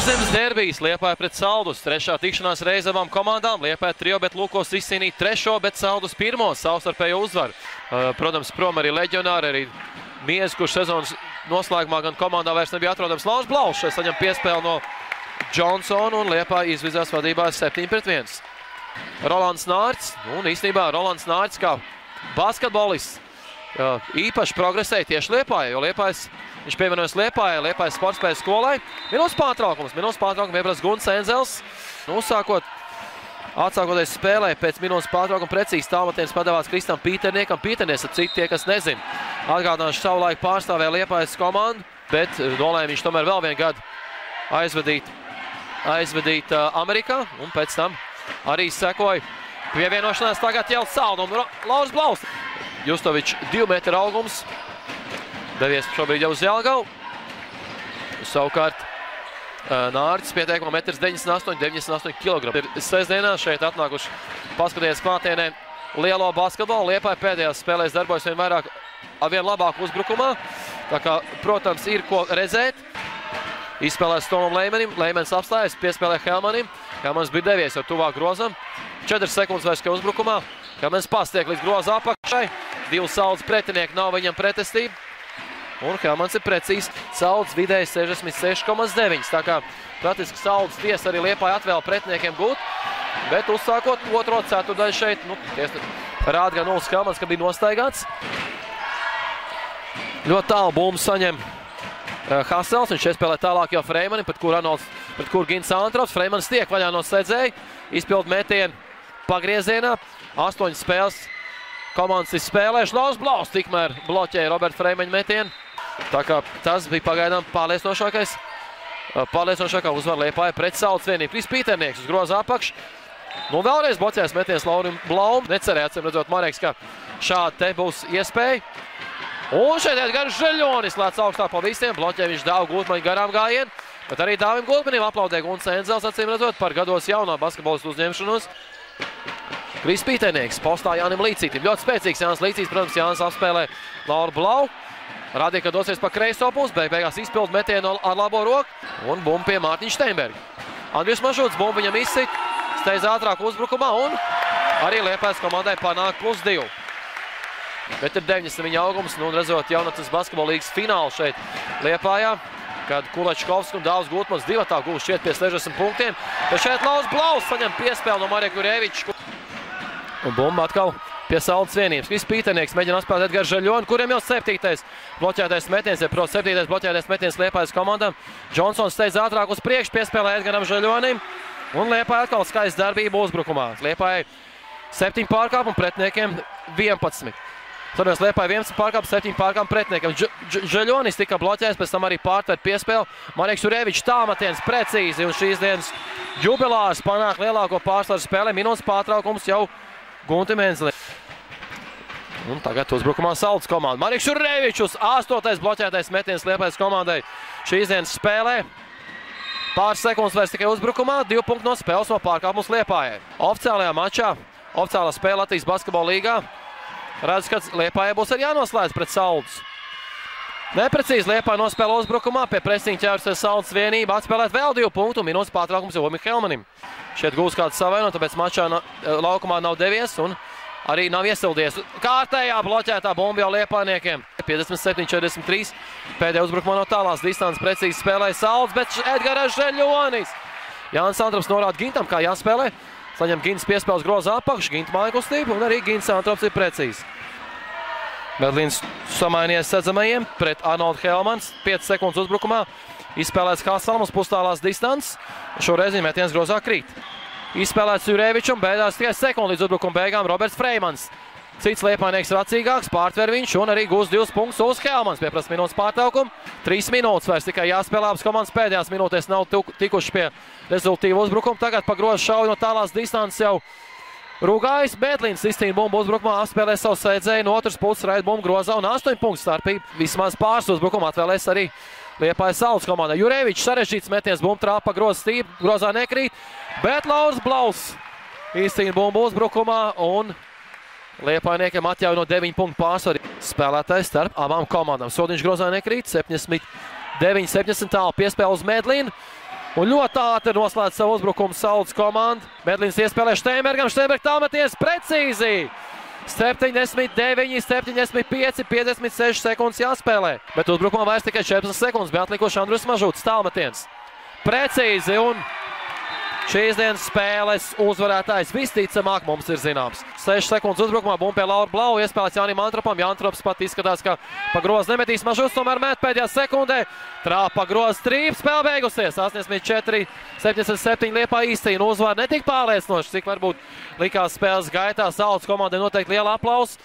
Kurzemes derbijs Liepāja pret Saldus. Trešā tikšanās reize abām komandām. Liepāja trio, bet Lūkos izcīnīja trešo, bet Saldus pirmo savstarpējo uzvaru. Protams, prom arī leģionāri, arī Miez, kurš sezonas noslēgumā gan komandā vairs nebija atrodams. Launs Blauss šeit saņem piespēli no Johnsona un Liepāja izvizās vadībā 7-1. Rolands Nārts, un īstenībā Rolands Nārts kā basketbolists īpaši progresēja tieši Liepājai, jo viņš pievienojas Liepājas sportspējas skolai. Minūtes pārtraukums iebras Guns Enzels. Atsākoties spēlē pēc minūtes pārtraukuma precīzi tālmetiens padevās Kristam Pīterniekam. Pīternieks ap citu tie, kas nezin. Atgādināšu savulaik pārstāvēja Liepājas komandu, bet nolēma viņš tomēr vēl vienu gadu aizvedīt Amerikā, un pēc tam arī sekoja pievienošanās tagad jau Saldu un Lauris Blauss. Justovičs 2 metru augums, devies šobrīd jau uz Jelgavu. Savukārt Nārcis pieteikumā 1,98 kg. Ir sestdienā šeit atnākuši paskaties klātienē lielo basketbolu. Liepāja pēdējās spēlēs darbojas vien labāk uzbrukumā. Tā kā, protams, ir ko redzēt. Izspēlēs Tomam Leimenim, Leimens apstājas, piespēlē Helmanim. Helmans bija devies jau tuvāk grozam. 4 sekundes vairs kā uzbrukumā. Helmans pastiek līdz groza apakšai. 2 Saldus pretinieki, nav viņam pretestība. Un Helmans ir precīzi. Saldus vidēji 66,9. Tā kā praktiski Saldus tiesa arī Liepāja atvēl pretiniekiem gūt. Bet uzsākot otro ceturdaļu šeit, rāda gan Uls Helmans, ka bija nostaigāts. Ļoti tālu bumbu saņem Hasels, viņš iespēlē tālāk jau Freimanim, pret kur Gins Antrops. Freimans tiek vaļā no sedzēja, izpild metienu pagriezienā. 8 spēles komandas izspēlējuši. Launs Blauss tikmēr bloķēja Roberta Freimaņa metienu. Tā kā tas bija pagaidām pārliecinošākā uzvara Liepāja pret Saldus vienību. Kris Pīternieks uz groza apakš. Vēlreiz bloķēs metiens Laurim Blaum. Necerēja, acīm redzot, Mareks, ka šāda te būs iespēja. Un šeit Edgars Žeļonis lēc augstāk pa visiem. Bloķē viņš Dāvu Gultmaņu garām gājienu. Bet arī Dāvim Gultmanim aplaudē Guns Enzels, acīm redzot, par gados jaunā basketbolistu uzņemšanos. Kris Pīternieks postā Jānim Līcītim. Ļoti spēcīgs Jānis Līcīts, protams, Jānis apspēlē Lauru Blau. Rādīja, ka dosies pa kreiso pusi, beigās izpild metienu ar labo roku. Un bumbu pie Mārtiņa Steinberga. Andrijs Mašūts bumbu viņam izsit, steidz ātrāk uzbrukumā un arī Liepājas komandai panāk +2. 1,90 viņa augums, un redzot jaunatnes basketbola līgas finālu šeit Liepājā, kad Kulečkovs un Dāvs Gultmans divatā gūs šķiet pie 60 punktiem. Bet šeit Launs Blauss saņem piespēli no Marija Gurēviča. Un bumba atkal pie Saldus vienības. Kris Pīternieks mēģina atspēlēt Edgars Žeļoni, kuriem jau 7. bloķētais metiens, ja 7. bloķētais metiens Liepājas komandām. Johnsons steidz ātrāk uz priekšu, piespēlē Edgaram Žeļonim. Un Liepāja atkal skaista darbība uzbrukumā. Liepāja 7 pārkāpumu, pretiniekiem 11. Sarunās Liepāja 11 pārkāpumu, 7 pārkāpumu pretiniekiem. Žeļonis tika bloķēts, pēc tam arī pārtvērt piespēli. Mareks Jurēvičs tālmetiens precīzi, un šīs dienas jubilārs panāk lielāko pārsvaru spēlē. Minūtes pārtraukums jau Guntim Enzelim. Un tagad uzbrukumā Saldus komanda. Mareks Jurēvičs, 8. bloķētais metiens Liepājas komandai šīs dienas spēlē. Pāris sekundes vairs tikai uzbrukumā, 2 punkti no spēles no pārkāpumus Liepājai. Oficiālajā mačā, oficiālā spēle Latvijas basketbola līgā. Redz, ka Liepājai būs arī jānoslēdz pret Saldus. Neprecīzi Liepāja nospēlē uzbrukumā, pie presiņa ķērusies Saldus vienība, atspēlēt vēl 2 punktu, minūtes pārtraukums jau Omik Helmanim. Šeit gūs kāds savaino, tāpēc mačā laukumā nav devies un arī nav iesildies. Kārtējā bloķētā bumba jau Liepājniekiem. 57-43. Pēdējā uzbrukumā no tālās distances precīzi spēlēja Saldus, bet Edgars Žeļonis. Jānis Antrops norāda Gintam, kā jāspēlē. Saņem Gins piespēles groza apakšu, Ginta māja kustību un arī Gins Antrops ir precīzi. Medlīns samainies sedzamajiem pret Arnoldu Helmans. 5 sekundes uzbrukumā. Izspēlēts Hasalms pustālās distances. Šoreiz metiens grozā krīt. Izspēlēts Jurēvičam, beidās tikai sekundi līdz uzbrukuma beigām Roberts Freimans. Cits Liepājnieks racīgāks, pārtver viņš un arī gūs 2 punktus Uls Helmans. Pieprasa minūtes pārtraukumu. 3 minūtes vairs tikai jāspēlē, abas komandas pēdējās minūtēs nav tikuši pie rezultīvu uzbrukumu. Tagad pa grozu šauju no tālās distances jau Rūgājs. Medlīns izcīna bumbu uzbrukumā, apspēlē savu sēdzēju, no otras puses raida bumbu grozā un 8 punktu starpība. Vismaz pāris uzbrukumu atvēlēs arī Liepājas Saldus komandai. Jurēvičs sarežģīts metiens, bumbu trāpa pa grozu stību, grozā nekrīt, bet Lauris Blauss izcīna bumbu uzbrukumā un Liepājniekiem atļauj no 9 punktu pārsvaru spēlētājs starp abām komandām. Sodiņš grozā nekrīt, 79-70 tālu piespēle uz Medlīnu. Un ļoti ātri noslēdz savu uzbrukumu Saules komanda. Medlīns iespēlē Šteinbergam, Šteinberg tālmeties precīzi! 79, 75, 56 sekundes jāspēlē. Bet uzbrukumā vairs tikai 14 sekundes, bija atlikuši Andrus Mažūts tālmetiens. Precīzi un šīs dienas spēles uzvarētājs visticamāk mums ir zināms. 6 sekundes uzbrukumā bumba pie Laura Blau, iespēlēts Jānim Antropam. Jantrops pat izskatās, ka pa grozu nemetīs. Mažūts tomēr met pēdējā sekundē. Trāpa grozu trīp, spēle beigusies. 84, 77 Liepā izcīna uzvaru. Netik pārliecinoši, cik varbūt likās spēles gaitā. Saules komandai noteikti liela aplausa.